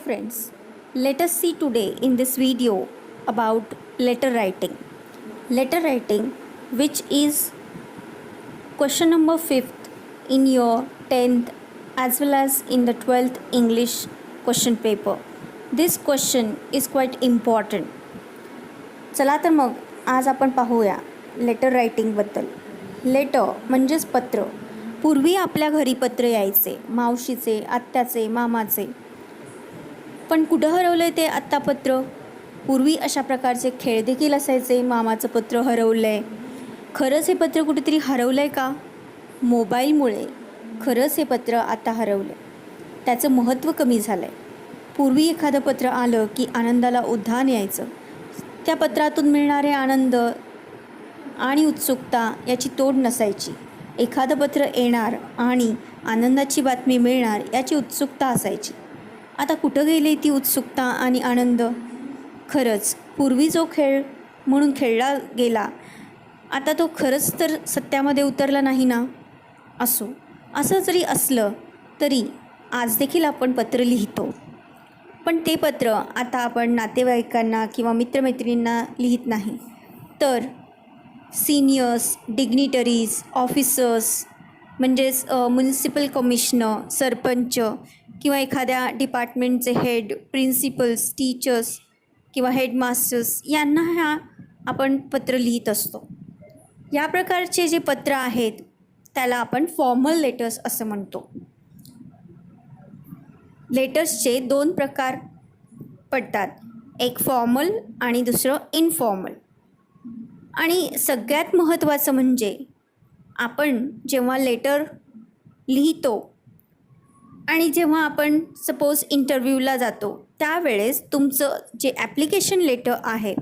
friends, let us see today in this video about letter writing. Letter writing, which is question number 5th in your 10th as well as in the 12th English question paper. This question is quite important. चला तर मग आज आपण पाहूया letter रायटिंगबद्दल. Letter म्हणजेच पत्र. पूर्वी आपल्या घरी पत्र यायचे, मावशीचे, आत्याचे, मामाचे. पण कुठं हरवलं ते आत्ता पत्र? पूर्वी अशा प्रकारचे खेळ देखील असायचे. मामाचं पत्र हरवलं आहे. खरंच हे पत्र कुठेतरी हरवलं आहे का? मोबाईलमुळे खरंच हे पत्र आता हरवलं आहे. त्याचं महत्त्व कमी झालं आहे. पूर्वी एखादं पत्र आलं की आनंदाला उधाण यायचं. त्या पत्रातून मिळणारे आनंद आणि उत्सुकता याची तोड नसायची. एखादं पत्र येणार आणि आनंदाची बातमी मिळणार याची उत्सुकता असायची. आता कुठं गेली ती उत्सुकता आणि आनंद? खरंच पूर्वी जो खेळ म्हणून खेळला गेला, आता तो खरंच तर सत्यामध्ये उतरला नाही ना. असं जरी असलं तरी आज देखील आपण पत्र लिहितो. पण ते पत्र आता आपण नातेवाईकांना किंवा मित्रमैत्रिणींना लिहित नाही, तर सिनियर्स, डिग्निटरीज, ऑफिसर्स म्हणजेच म्युनिसिपल कमिशनर, सरपंच किंवा एखाद्या डिपार्टमेंटचे हेड, प्रिन्सिपल्स, टीचर्स किंवा हेडमास्टर्स यांना आपण पत्र लिहित असतो. या प्रकारचे जे पत्र आहेत त्याला आपण फॉर्मल लेटर्स असं म्हणतो. लेटर्सचे 2 प्रकार पडतात, एक फॉर्मल आणि दुसरं इनफॉर्मल. आणि सगळ्यात महत्त्वाचं म्हणजे आपण जेव्हा लेटर लिहितो आणि जेव्हा आपण सपोज इंटरव्ह्यूला जातो त्यावेळेस तुमचं जे ॲप्लिकेशन लेटर आहे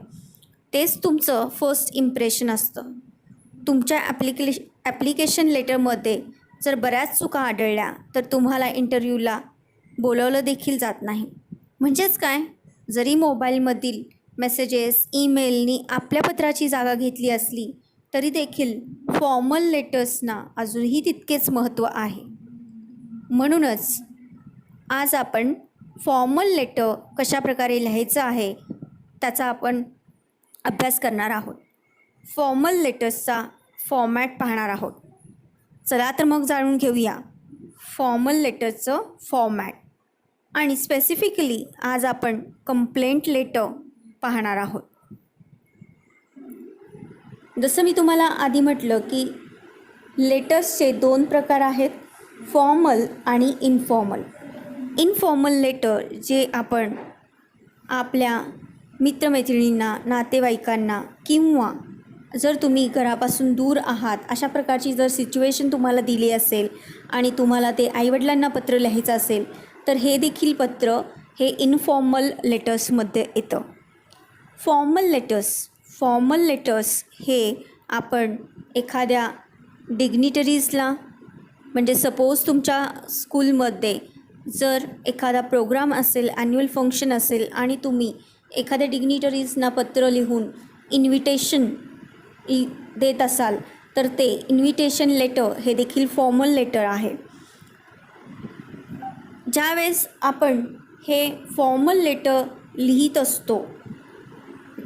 तेच तुमचं फर्स्ट इम्प्रेशन असतं. तुमच्या ॲप्लिकेशन लेटरमध्ये जर बऱ्याच चुका आढळल्या तर तुम्हाला इंटरव्ह्यूला बोलवलं देखील जात नाही. म्हणजेच काय, जरी मोबाईलमधील मेसेजेस, ईमेलनी आपल्या पत्राची जागा घेतली असली तरी देखील फॉर्मल लेटर्सना अजूनही तितकेच महत्त्व आहे. म्हणूनच आज आपण फॉर्मल लेटर कशाप्रकारे लिहायचं आहे त्याचा आपण अभ्यास करणार आहोत. फॉर्मल लेटर्सचा फॉर्मॅट पाहणार आहोत. चला तर मग जाणून घेऊया फॉर्मल लेटरचं फॉर्मॅट. आणि स्पेसिफिकली आज आपण कंप्लेंट लेटर पाहणार आहोत. जसं मी तुम्हाला आधी म्हटलं की लेटर्सचे 2 प्रकार आहेत, फॉर्मल आणि इनफॉर्मल. इनफॉर्मल लेटर जे आपण आपल्या मित्रमैत्रिणींना, नातेवाईकांना किंवा जर तुम्ही घरापासून दूर आहात अशा प्रकारची जर सिच्युएशन तुम्हाला दिली असेल आणि तुम्हाला ते आईवडिलांना पत्र लिहायचं असेल तर हे देखील पत्र हे इनफॉर्मल लेटर्समध्ये येतं. फॉर्मल लेटर्स हे आपण एखाद्या डिग्निटरीजला, म्हणजे सपोज तुमच्या स्कूलमध्ये जर एखादा प्रोग्राम असेल, ॲन्युअल फंक्शन असेल आणि तुम्ही एखाद्या डिग्निटरीजना पत्र लिहून इन्व्हिटेशन देत असाल तर ते इन्व्हिटेशन लेटर हे देखील फॉर्मल लेटर आहे. ज्यावेळेस आपण हे फॉर्मल लेटर लिहित असतो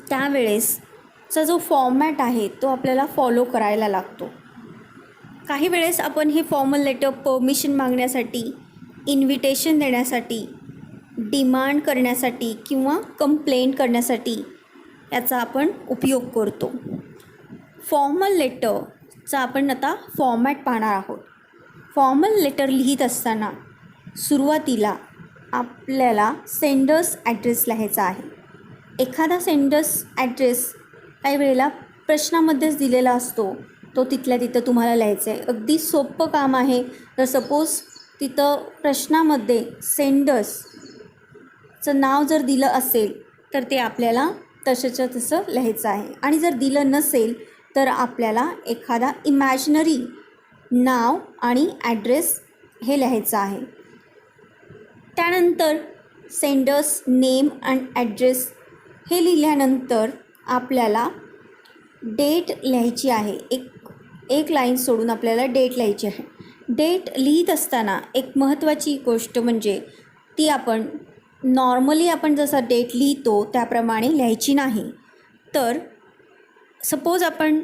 त्यावेळेसचा जो फॉर्मॅट आहे तो आपल्याला फॉलो करायला लागतो. काही वेळेस आपण हे फॉर्मल लेटर परमिशन मागण्यासाठी, इन्व्हिटेशन देण्यासाठी, डिमांड करण्यासाठी किंवा कंप्लेंट करण्यासाठी याचा आपण उपयोग करतो. फॉर्मल लेटरचा आपण आता फॉर्मॅट पाहणार आहोत. फॉर्मल लेटर लिहित असताना सुरुवातीला आपल्याला सेंडर्स ॲड्रेस लिहायचा आहे. एखादा सेंडर्स ॲड्रेस काही वेळेला प्रश्नामध्येच दिलेला असतो, तो तिथल्या तिथं तुम्हाला लिहायचा आहे. अगदी सोपं काम आहे. तर सपोज तिथं प्रश्नामध्ये सेंडर्सचं नाव जर दिलं असेल तर ते आपल्याला तसंच्या तसं लिहायचं आहे. आणि जर दिलं नसेल तर आपल्याला एखादा इमॅजिनरी नाव आणि ॲड्रेस हे लिहायचं आहे. त्यानंतर सेंडर्स नेम अँड ॲड्रेस हे लिहिल्यानंतर आपल्याला डेट लिहायची आहे. एक लाईन सोडून आपल्याला डेट लिहायची आहे. डेट लिहित असताना एक महत्त्वाची गोष्ट म्हणजे ती आपण नॉर्मली आपण जसा डेट लिहितो त्याप्रमाणे लिहायची नाही. तर सपोज आपण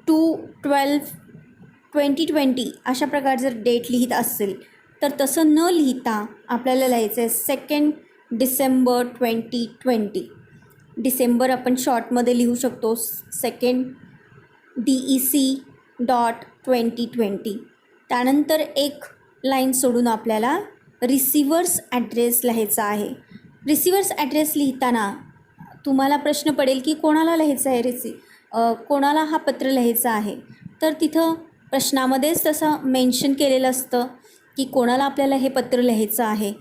2/12/2020 अशा प्रकारे जर डेट लिहित असेल तर तसं न लिहिता आपल्याला लिहायचं आहे 2 डिसेंबर 2020. डिसेंबर आपण शॉर्टमध्ये लिहू शकतो 2 DEC.2020. त्यानंतर एक लाईन सोडून आपल्याला रिसिवर्स ॲड्रेस लिहायचा आहे. रिसिवर्स ॲड्रेस लिहिताना तुम्हाला प्रश्न पडेल की कोणाला लिहायचं आहे कोणाला हा पत्र लिहायचा आहे. तर तिथं प्रश्नामध्येच तसं मेन्शन केलेलं असतं की कोणाला आपल्याला हे पत्र लिहायचं आहे.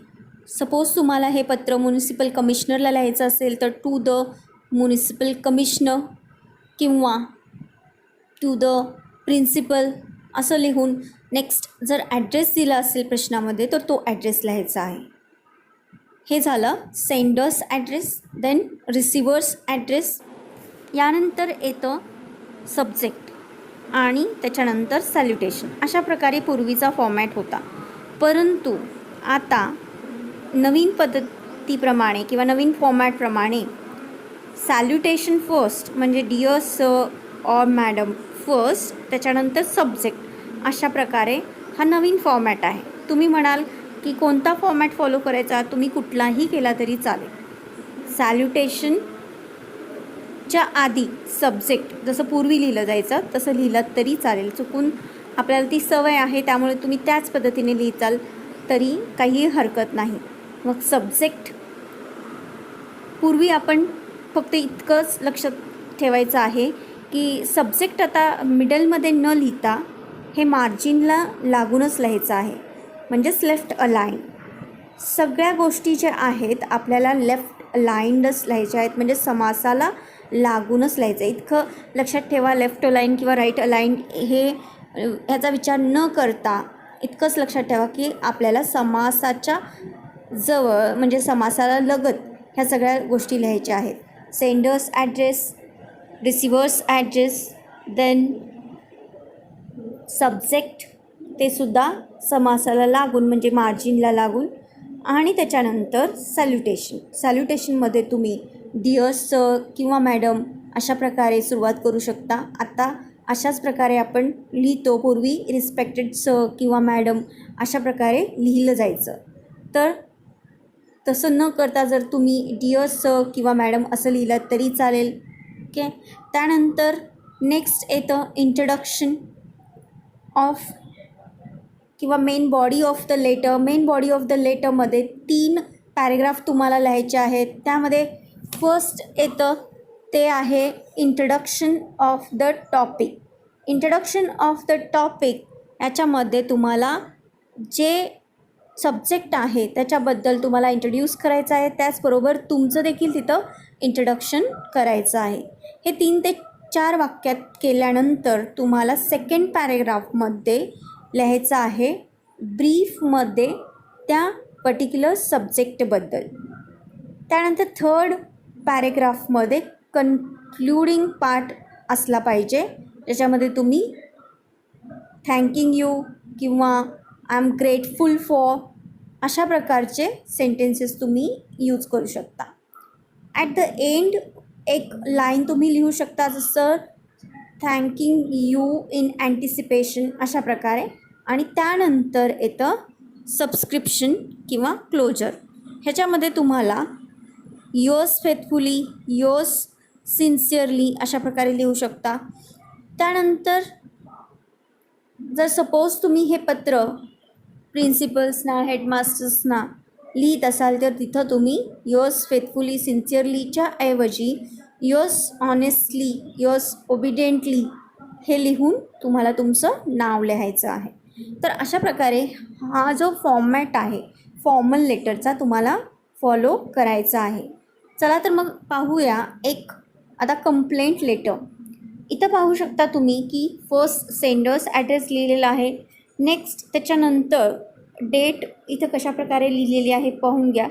सपोज तुम्हाला हे पत्र म्युनिसिपल कमिशनरला लिहायचं असेल तर टू द म्युनिसिपल कमिशनर किंवा टू द प्रिन्सिपल असं लिहून नेक्स्ट जर ॲड्रेस दिला असेल प्रश्नामध्ये तर तो ॲड्रेस लिहायचा आहे. हे झालं sender's address. Then receiver's address. यानंतर येतं सब्जेक्ट आणि त्याच्यानंतर सॅल्युटेशन. अशा प्रकारे पूर्वीचा फॉर्मॅट होता. परंतु आता नवीन पद्धतीप्रमाणे किंवा नवीन फॉर्मॅटप्रमाणे सॅल्युटेशन फर्स्ट म्हणजे dear sir or madam first, त्याच्यानंतर सब्जेक्ट, अशा प्रकारे हा नवीन फॉर्मॅट आहे. तुम्ही म्हणाल की कोणता फॉर्मॅट फॉलो करायचा, तुम्ही कुठलाही केला तरी चालेल. सॅल्युटेशनच्या आधी सब्जेक्ट जसं पूर्वी लिहिलं जायचं तसं लिहिलं तरी चालेल. चुकून आपल्याला ती सवय आहे त्यामुळे तुम्ही त्याच पद्धतीने लिहिताल तरी काही हरकत नाही. मग सब्जेक्ट पूर्वी आपण फक्त इतकंच लक्षात ठेवायचं आहे की सब्जेक्ट आता मिडलमध्ये न लिहिता हे मार्जिनला लागूनच लिहायचं आहे, म्हणजेच लेफ्ट अलाइन. सगळ्या गोष्टी ज्या आहेत आपल्याला लेफ्ट अलाइंडच लिहायच्या आहेत, म्हणजे समासाला लागूनच लिहायचं आहे. इतकं लक्षात ठेवा. लेफ्ट अलाइन किंवा राईट अलाइन ह्याचा विचार न करता इतकंच लक्षात ठेवा की आपल्याला समासाच्या जवळ म्हणजे समासाला लगत ह्या सगळ्या गोष्टी लिहायच्या आहेत. Sender's address, receiver's address, then subject, ते सुद्धा समासाला लागून म्हणजे मार्जिनला लागून, आणि त्याच्यानंतर सॅल्युटेशन. सॅल्युटेशनमध्ये तुम्ही डिअर सर किंवा मॅडम अशा प्रकारे सुरुवात करू शकता. आता अशाच प्रकारे आपण लिहितो. पूर्वी रिस्पेक्टेड सर किंवा मॅडम अशा प्रकारे लिहिलं जायचं. तर तसं न करता जर तुम्ही डिअर सर किंवा मॅडम असं लिहिलं तरी चालेल. ओके. त्यानंतर नेक्स्ट येतं इंट्रोडक्शन ऑफ किंवा main body of the letter. Main body of the लेटरमध्ये 3 पॅरेग्राफ तुम्हाला लिहायचे आहेत. त्यामध्ये फर्स्ट येतं ते आहे introduction of the topic. Introduction of the topic याच्यामध्ये तुम्हाला जे सब्जेक्ट आहे त्याच्याबद्दल तुम्हाला इंट्रोड्यूस करायचं आहे, त्याचबरोबर तुमचं देखील तिथं इंट्रोडक्शन करायचं आहे. हे 3 ते 4 वाक्यात केल्यानंतर तुम्हाला सेकंड पॅरेग्राफमध्ये लिहायचं आहे ब्रीफमध्ये त्या पर्टिक्युलर सब्जेक्टबद्दल. त्यानंतर थर्ड पॅरेग्राफमध्ये कन्क्लुडिंग पार्ट असला पाहिजे, ज्याच्यामध्ये तुम्ही थँकिंग यू किंवा आय एम ग्रेटफुल फॉर अशा प्रकारचे सेंटेन्सेस तुम्ही यूज करू शकता. ॲट द एंड एक लाईन तुम्ही लिहू शकता, जसं थँकिंग यू इन अँटिसिपेशन अशा प्रकारे. आणि त्यानंतर येतं सबस्क्रिप्शन किंवा क्लोजर. ह्याच्यामध्ये तुम्हाला योर्स फेथफुली, योर्स सिन्सिअरली अशा प्रकारे लिहू शकता. त्यानंतर जर सपोज तुम्ही हे पत्र प्रिन्सिपल्सना, हेडमास्टर्सना लिहित असाल तर तिथं तुम्ही योर्स फेथफुली, सिन्सिअरलीच्या ऐवजी योर्स ऑनेस्टली, योर्स ओबिडियंटली हे लिहून तुम्हाला तुमचं नाव लिहायचं आहे. तर अशा प्रकारे हा जो फॉर्मॅट आहे फॉर्मल लेटरचा तुम्हाला फॉलो करायचा आहे. चला तर मग पाहूया एक आता कंप्लेंट लेटर. इथं पाहू शकता तुम्ही की फर्स्ट सेंडर्स ॲड्रेस लिहिलेला आहे. नेक्स्ट त्याच्यानंतर डेट इथं कशा प्रकारे लिहिलेली आहे पाहून घ्या.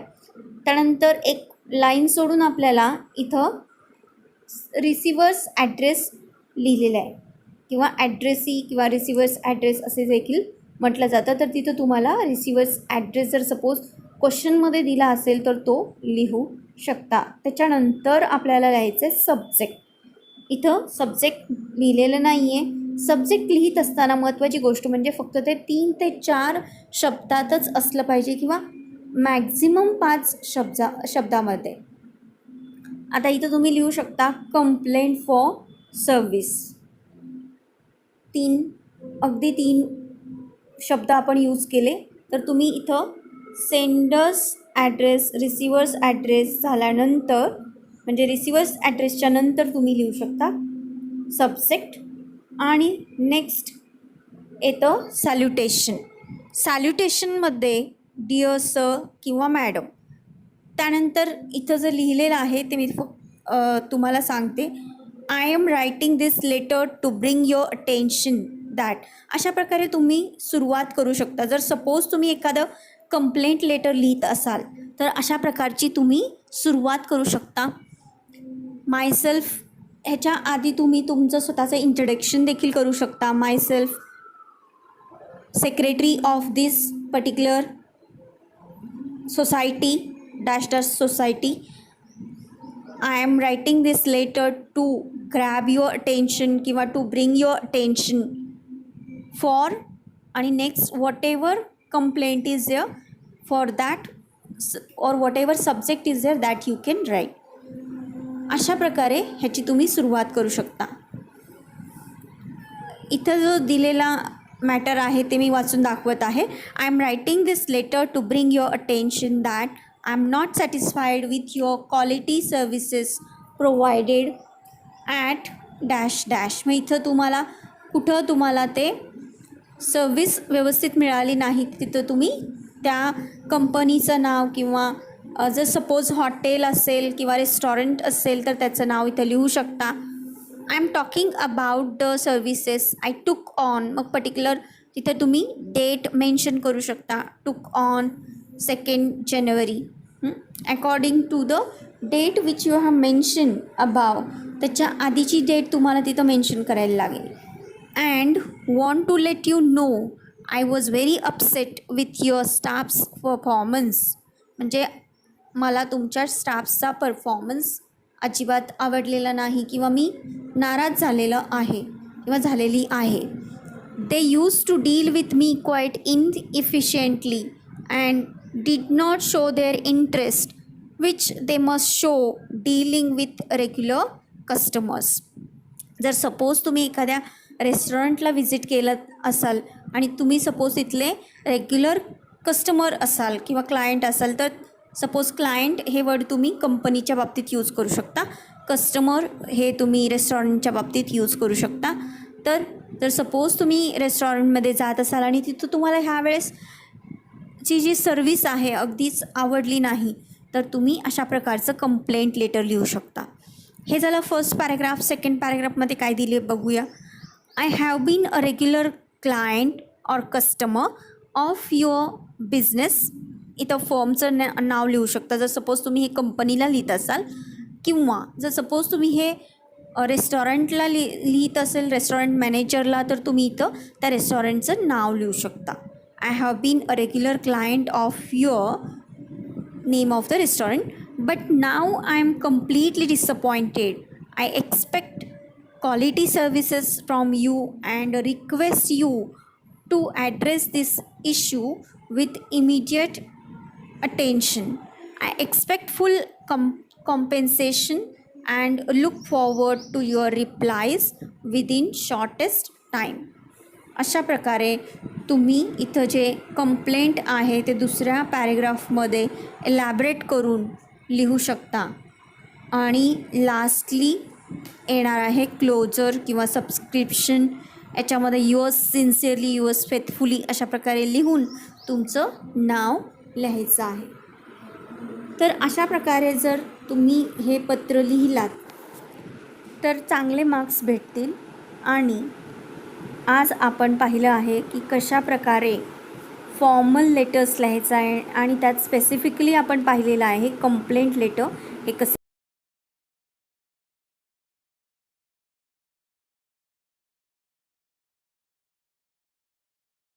त्यानंतर एक लाईन सोडून आपल्याला इथं रिसिवर्स ॲड्रेस लिहिलेला आहे किंवा ॲड्रेसी किंवा रिसिवर्स ॲड्रेस असे देखील म्हटलं जातं. तर तिथं तुम्हाला रिसिवर्स ॲड्रेस जर सपोज क्वेश्चनमध्ये दिला असेल तर तो लिहू शकता. त्याच्यानंतर आपल्याला लिहायचं आहे सब्जेक्ट. इथं सब्जेक्ट लिहिलेलं नाही आहे. सब्जेक्ट लिहित असताना महत्त्वाची गोष्ट म्हणजे फक्त ते 3 ते 4 शब्दातच असलं पाहिजे किंवा मॅक्झिमम 5 शब्दामध्ये. आता इथं तुम्ही लिहू शकता कंप्लेंट फॉर सर्व्हिस. 3 शब्द आपण यूज केले. तर तुम्ही इथं सेंडर्स ॲड्रेस, रिसिवर्स ॲड्रेस झाल्यानंतर म्हणजे रिसिवर्स ॲड्रेसच्या नंतर तुम्ही लिहू शकता सब्जेक्ट. आणि नेक्स्ट येतं सॅल्युटेशन. सॅल्युटेशनमध्ये डिअर सर किंवा मॅडम. त्यानंतर इथं जर लिहिलेलं आहे ते मी तुम्हाला सांगते. I am writing this letter to bring your attention that. अशा प्रकारे तुम्ही सुरुवात करू शकता. जर सपोज तुम्ही एखादं कंप्लेंट लेटर लिहित असाल तर अशा प्रकारची तुम्ही सुरुवात करू शकता. मायसेल्फ ह्याच्या आधी तुम्ही तुमचं स्वतःचं इंट्रोडक्शन देखील करू शकता. Myself secretary of this particular society dash dash society. I am writing this letter to grab your attention किंवा to bring your attention for आणि next whatever complaint is there for that और whatever subject is there that you can write. अशा प्रकारे ह्याची तुम्ही सुरुवात करू शकता. इथं जो दिलेला मॅटर आहे ते मी वाचून दाखवत आहे. I am writing this letter to bring your attention that I am not satisfied with your quality services provided at dash dash. मग इथं तुम्हाला कुठं तुम्हाला ते सर्व्हिस व्यवस्थित मिळाली नाही तिथं तुम्ही त्या कंपनीचं नाव किंवा जर सपोज हॉटेल असेल किंवा रेस्टॉरंट असेल तर त्याचं नाव इथं लिहू शकता. I am talking about the services I took on. मग पर्टिक्युलर तिथं तुम्ही डेट मेन्शन करू शकता. Took on 2 January according to the date which you have mention above. त्याच्या आधीची डेट तुम्हाला तिथं मेन्शन करायला लागेल. And want to let you know I was very upset with your staff's performance. म्हणजे मला तुमच्या स्टाफचा परफॉर्मन्स अजिबात आवडलेला नाही किंवा मी नाराज झालेलं आहे किंवा झालेली आहे. They use to deal with me quite inefficiently and did not show their interest which they must show dealing with regular customers. जर सपोज तुम्ही एखाद्या रेस्टॉरंटला व्हिजिट केलं असाल आणि तुम्ही सपोज इथले रेग्युलर कस्टमर असाल किंवा क्लायंट असाल तर सपोज क्लायंट हे वर्ड तुम्ही कंपनीच्या बाबतीत यूज करू शकता. कस्टमर हे तुम्ही रेस्टॉरंटच्या बाबतीत यूज करू शकता. तर जर सपोज तुम्ही रेस्टॉरंटमध्ये जात असाल आणि तिथं तुम्हाला ह्यावेळेस जी सर्व्हिस आहे अगदीच आवडली नाही तर तुम्ही अशा प्रकारचं कंप्लेंट लेटर लिहू शकता. हे झालं फर्स्ट पॅराग्राफ. सेकंड पॅराग्राफमध्ये काय दिले बघूया. I have been a regular client or customer of your business. इथं फर्मचं नाव लिहू शकता जर सपोज तुम्ही हे कंपनीला लिहित असाल किंवा जर सपोज तुम्ही हे रेस्टॉरंटला लिहित असेल रेस्टॉरंट मॅनेजरला तर तुम्ही इथं त्या रेस्टॉरंटचं नाव लिहू शकता. I have been a regular client of your name of the restaurant but now I am completely disappointed. I expect quality services from you and request you to address this issue with immediate attention. I expect full compensation and look forward to your replies within shortest time. अशा प्रकारे तुम्ही इथं जे complaint आहे ते दुसऱ्या पॅरेग्राफमध्ये elaborate करून लिहू शकता. आणि लास्टली येणार आहे क्लोजर किंवा सबस्क्रिप्शन. याच्यामध्ये युअर्स सिन्सिअरली युअर्स फेथफुली अशा प्रकारे लिहून तुमचं नाव लिहायचं आहे. तर अशा प्रकारे जर तुम्ही हे पत्र लिहिलात तर चांगले मार्क्स भेटतील. आणि आज आपण पाहिलं आहे की कशा प्रकारे फॉर्मल लेटर्स लिहायचं आहे आणि त्यात स्पेसिफिकली आपण पाहिलेलं आहे कंप्लेंट लेटर हे कसं